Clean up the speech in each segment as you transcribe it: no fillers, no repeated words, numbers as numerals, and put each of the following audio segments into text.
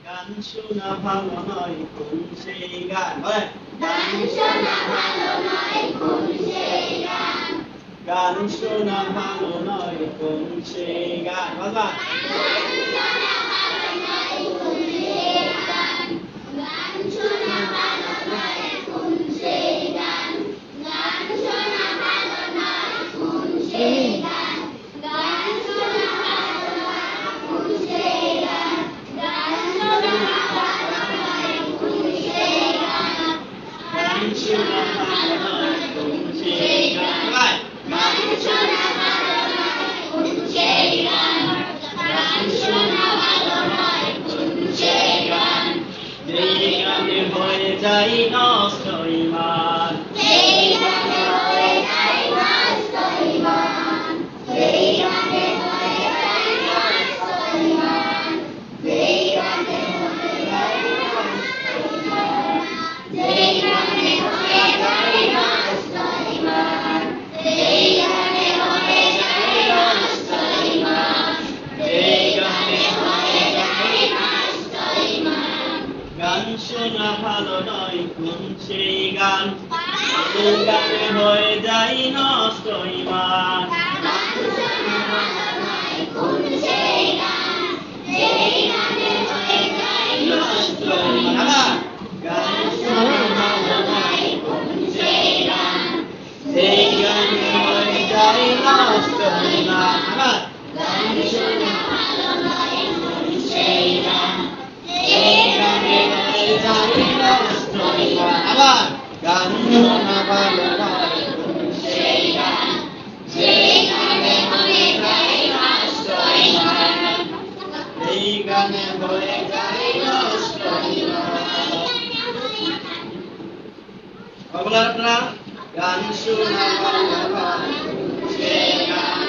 গান শোনা ভালো নয় কোন সেই গান বলেন গান শোনা ভালো নয় কোন সেই গান গান শোনা ভালো নয় কোন সেই গান বাবা গান শোনা ভালো নয় কোন সেই গান গান শোনা ভালো নয় কোন সেই গান গান শোনা ভালো নয় কোন সেই গান গান শোনা ভালো নয় কোন সেই গান গান শোনা ভালো নয় কোন সেই গান গান শোনা ভালো নয় কোন সেই গান গান শোনা ভালো নয় কোন সেই গান গান শোনা ভালো নয় কোন সেই গান যেই গানে হয়ে যায় নষ্ট ঈমান সেই গানে হয়ে যায় নষ্ট ঈমান সেই গানে হয়ে যায় নষ্ট ঈমান সেই গানে হয়ে যায় নষ্ট ঈমান সেই গানে হয়ে যায় নষ্ট ঈমান সেই গানে হয়ে যায় নষ্ট ঈমান সেই গানে হয়ে যায় নষ্ট ঈমান গান শোনা ভালো নয় কোন সেই গান যেই গানে হয়ে যায় নষ্ট ঈমান গান শোনা ভালো নয় কোন সেই গান যেই গানে হয়ে যায় নষ্ট ঈমান গান শোনা ভালো নয় কোন সেই গান যেই গানে হয়ে যায় নষ্ট ঈমান গান শোনা ভালো নয় কোন সেই গান যেই গানে হয়ে যায় নষ্ট ঈমান আবার গান শোনা ভালো নয় কোন সেই গান যেই গানে হয়ে যায় নষ্ট ঈমান এই গানে হয়ে যায় নষ্ট ঈমান বাবুরা আপনারা গান শোনা ভালো নয় সেই গান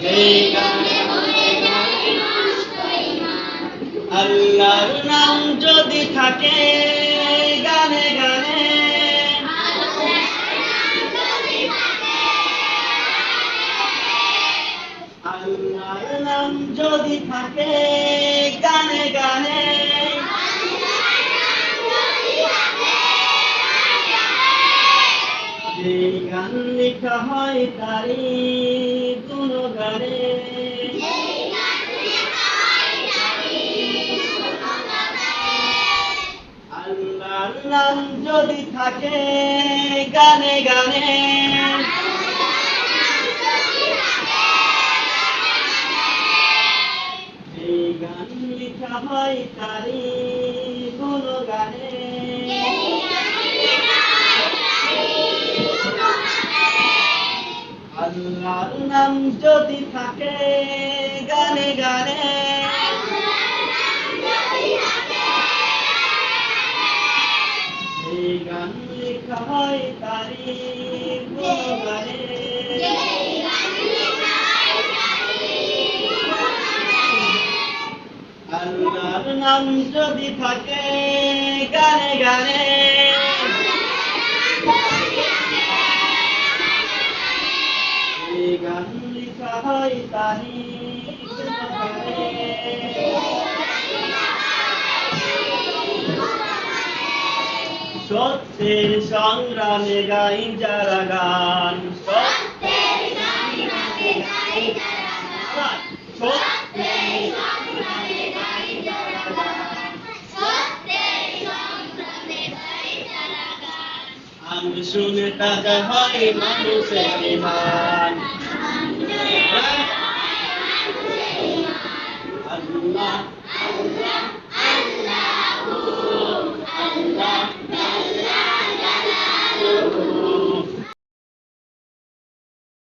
যেই গানে হয়ে যায় নষ্ট ঈমান আল্লাহর নাম যদি থাকে গানে গানে আল্লাহর নাম যদি থাকে গানে গানে যেই গান লেখা হয় তারি গুণগানে আল্লাহর নাম যদি থাকে গানে গানে এই গান লেখা হয় তারি গুণগানে আল্লাহর নাম যদি থাকে গানে গানে এই গান লেখা হয় তারি গুণগানে আল্লাহর নাম যদি থাকে গানে গানে এই গান লেখা হয় তারি গুণগানে সত্যের সংগ্রামে গাই যারা গান সত্যের সংগ্রামে গাই যারা গান সত্যের সংগ্রামে গাই যারা গান সত্যের সংগ্রামে গাই যারা গান আমি শুনে তাজা হয় মানুষের ঈমান